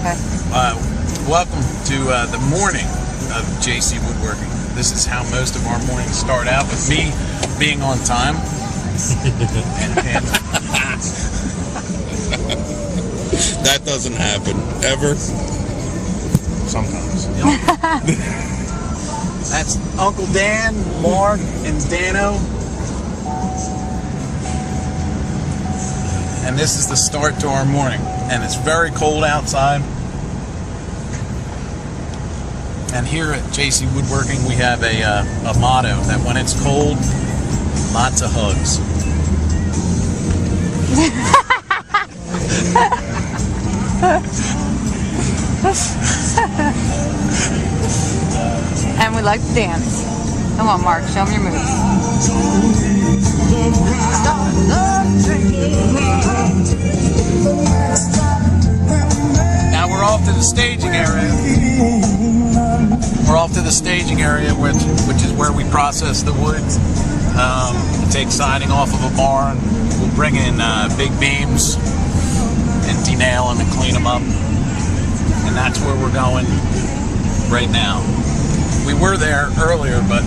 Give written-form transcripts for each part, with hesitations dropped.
Okay. Welcome to the morning of JC Woodworking. This is how most of our mornings start out, with me being on time. and That doesn't happen ever. sometimes. That's Uncle Dan, Mark, and Dano. And this is the start to our morning. And it's very cold outside. And here at JC Woodworking, we have a motto that when it's cold, lots of hugs. And we like to dance. Come on, Mark, show them your moves. Now we're off to the staging area. We're off to the staging area, which is where we process the wood. We take siding off of a barn. We'll bring in big beams and denail them and clean them up. And that's where we're going right now. We were there earlier, but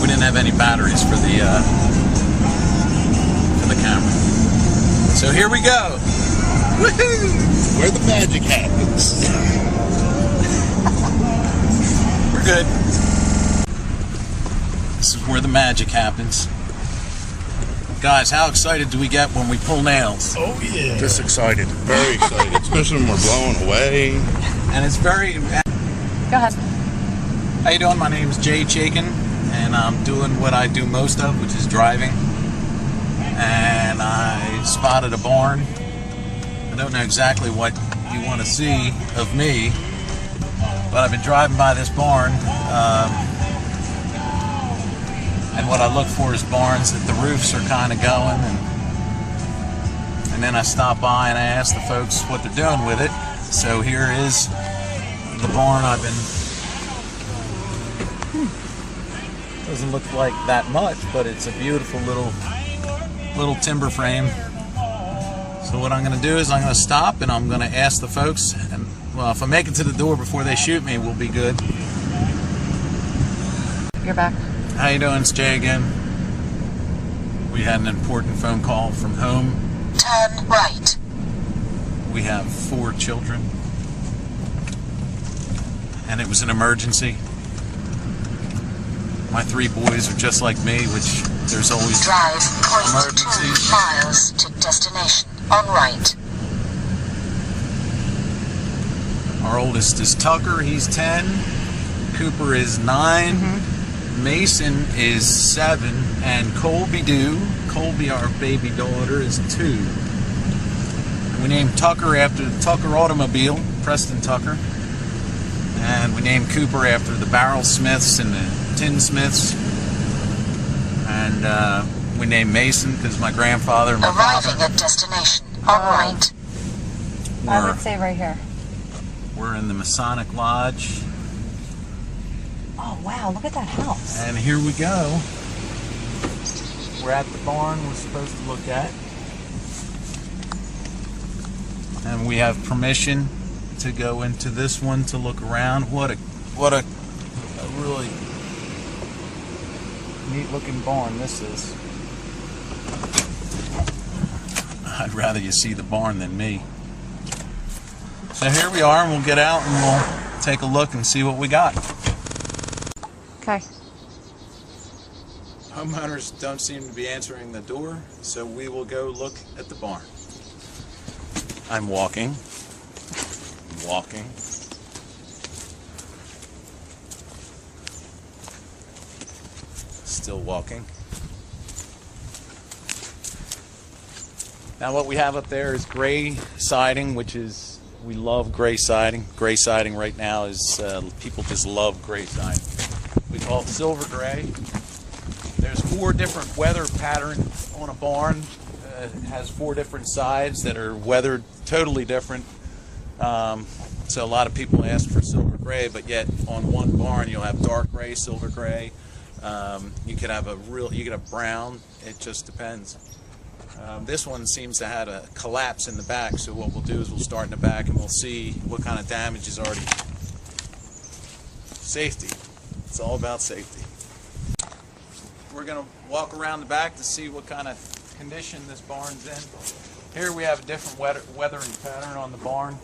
we didn't have any batteries for the camera. So here we go. Woohoo! Where the magic happens. We're good. This is where the magic happens. Guys, how excited do we get when we pull nails? Oh yeah. Just excited. Very excited. Especially when we're blowing away. And it's very... Go ahead. How you doing? My name is Jay Chaikin, and I'm doing what I do most of, which is driving. And I spotted a barn. I don't know exactly what you want to see of me, but I've been driving by this barn, and what I look for is barns that the roofs are kind of going, and then I stop by and I ask the folks what they're doing with it. So here is the barn I've been... Doesn't look like that much, but it's a beautiful little timber frame. So what I'm going to do is I'm going to stop and I'm going to ask the folks, and well, if I make it to the door before they shoot me, we'll be good. You're back. How you doing? It's Jay again. We had an important phone call from home. Turn right. We have 4 children, and it was an emergency. My 3 boys are just like me, which there's always Drive emergencies. 0.2 miles to destination on right. Our oldest is Tucker, he's 10. Cooper is 9. Mason is 7. And Colby, our baby daughter, is 2. And we named Tucker after the Tucker automobile, Preston Tucker. And we named Cooper after the barrel smiths and the tinsmiths. And we named Mason because my grandfather and my Arriving father at destination on right. I would say right here. We're in the Masonic Lodge. Oh, wow, look at that house. And here we go. We're at the barn we're supposed to look at. And we have permission to go into this one to look around. What a really neat looking barn this is. I'd rather you see the barn than me. So here we are, and we'll get out and we'll take a look and see what we got. Okay. Homeowners don't seem to be answering the door, so we will go look at the barn. I'm walking. Still walking. Now what we have up there is gray siding, which is, we love gray siding. Gray siding right now is, people just love gray siding. We call it silver gray. There's 4 different weather patterns on a barn. It has 4 different sides that are weathered totally different. So a lot of people ask for silver gray, but yet on one barn you'll have dark gray, silver gray. You could have brown. It just depends. This one seems to have a collapse in the back, so what we'll do is we'll start in the back and we'll see what kind of damage is already. Safety. It's all about safety. We're going to walk around the back to see what kind of condition this barn's in. Here we have a different weathering pattern on the barn.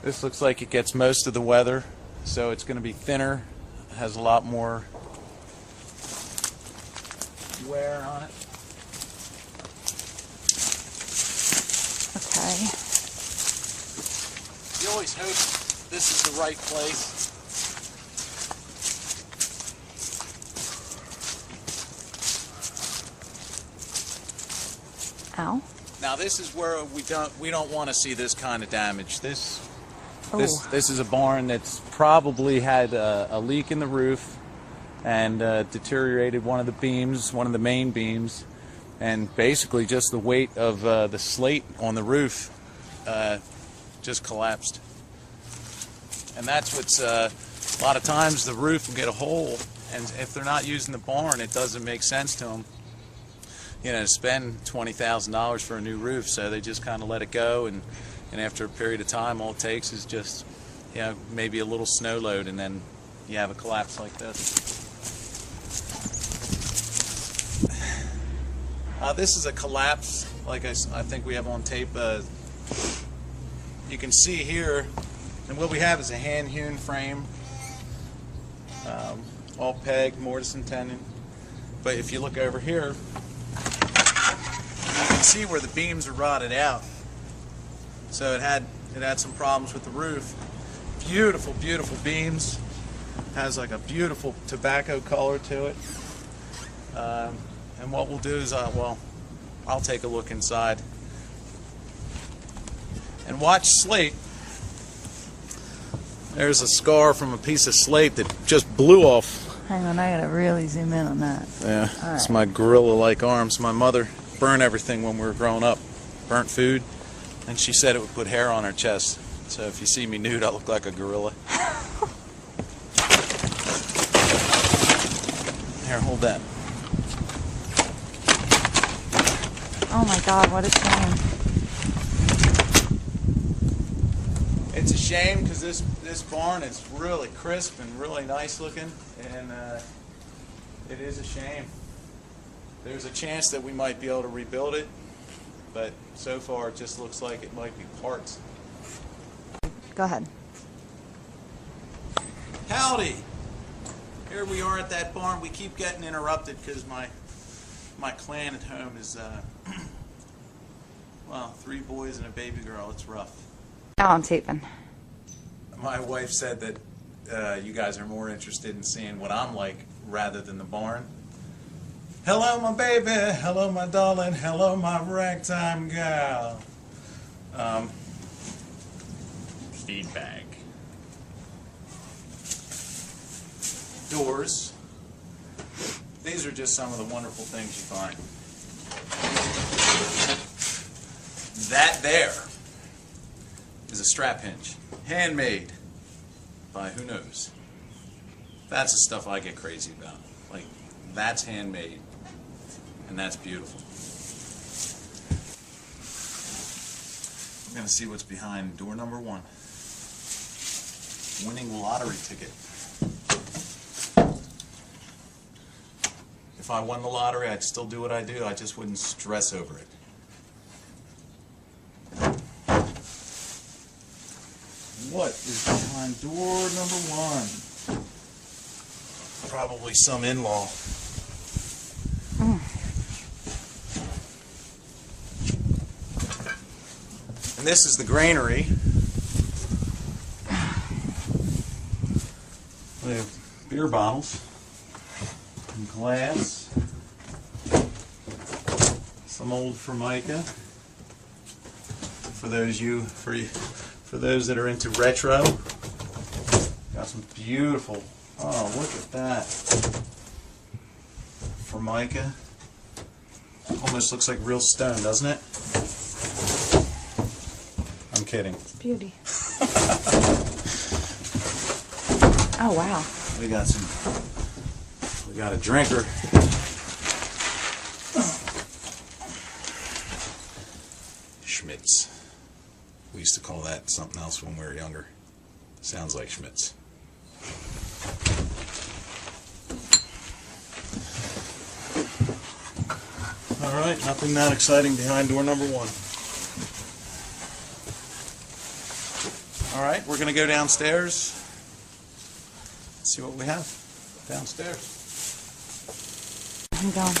This looks like it gets most of the weather, so it's going to be thinner, has a lot more wear on it. Okay. You always hope this is the right place. Ow. Now this is where we don't want to see this kind of damage. This is a barn that's probably had a leak in the roof and deteriorated one of the beams, one of the main beams, and basically just the weight of the slate on the roof just collapsed. And that's what's a lot of times the roof will get a hole, and if they're not using the barn, it doesn't make sense to them, you know, to spend $20,000 for a new roof. So they just kind of let it go, and after a period of time, all it takes is just, you know, maybe a little snow load, and then you have a collapse like this. This is a collapse, like I think we have on tape. You can see here, and what we have is a hand-hewn frame, all pegged, mortise and tenon. But if you look over here, you can see where the beams are rotted out. So it had some problems with the roof. Beautiful, beautiful beams. Has like a beautiful tobacco color to it. And what we'll do is, well, I'll take a look inside and watch slate. There's a scar from a piece of slate that just blew off. Hang on, I gotta really zoom in on that. Yeah, all it's right. my gorilla-like arms. My mother burned everything when we were growing up, burnt food, and she said it would put hair on her chest. So if you see me nude, I look like a gorilla. Here, hold that. Oh my God, what a shame. It's a shame because this barn is really crisp and really nice looking, and it is a shame. There's a chance that we might be able to rebuild it, but so far it just looks like it might be parts. Go ahead. Howdy! Here we are at that barn. We keep getting interrupted because my clan at home is, well, 3 boys and a baby girl. It's rough. Oh, I'm taping. My wife said that you guys are more interested in seeing what I'm like rather than the barn. Hello, my baby. Hello, my darling. Hello, my ragtime gal. Feedback. Doors. These are just some of the wonderful things you find. That there is a strap hinge. Handmade by who knows. That's the stuff I get crazy about. Like, that's handmade, and that's beautiful. We're going to see what's behind door number 1. Winning lottery ticket. If I won the lottery, I'd still do what I do. I just wouldn't stress over it. What is behind door number 1? Probably some in-law. And this is the granary. We have beer bottles and glass, some old Formica. For those that are into retro, got some beautiful. Oh, look at that Formica. Almost looks like real stone, doesn't it? I'm kidding. It's beauty. Oh wow. We got a drinker. used to call that something else when we were younger. Sounds like Schmitz. Alright, nothing that exciting behind door number 1. Alright, we're going to go downstairs. See what we have downstairs. I'm going.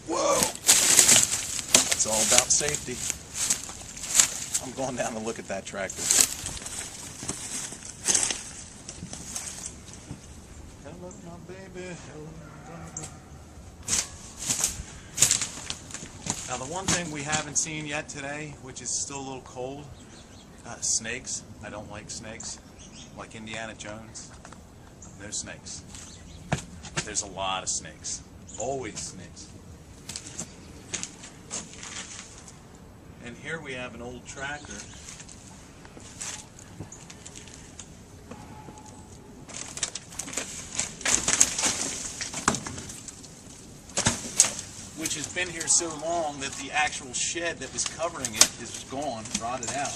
Whoa! It's all about safety. I'm going down to look at that tractor. Hello, my baby. Hello, my baby. Now, the one thing we haven't seen yet today, which is still a little cold, snakes. I don't like snakes. Like Indiana Jones. No snakes. There's a lot of snakes. Always snakes. And here we have an old tractor. Which has been here so long that the actual shed that was covering it is gone, rotted out.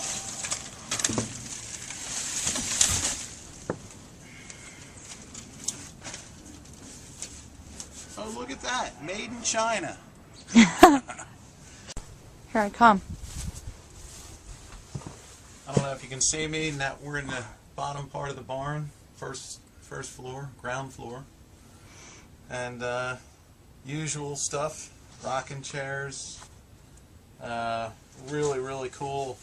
Oh, look at that. Made in China. Here I come. I don't know if you can see me. That we're in the bottom part of the barn, first floor, ground floor, and usual stuff, rocking chairs, really cool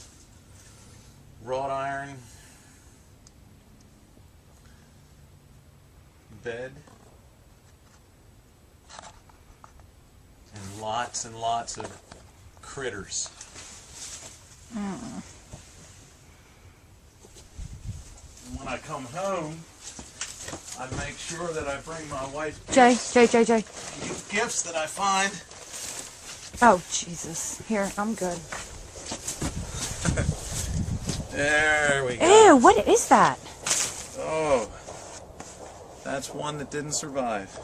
wrought iron bed, and lots of critters. When I come home, I make sure that I bring my wife Jay. gifts that I find. Oh, Jesus. Here, I'm good. There we go. Ew, what is that? Oh, that's one that didn't survive.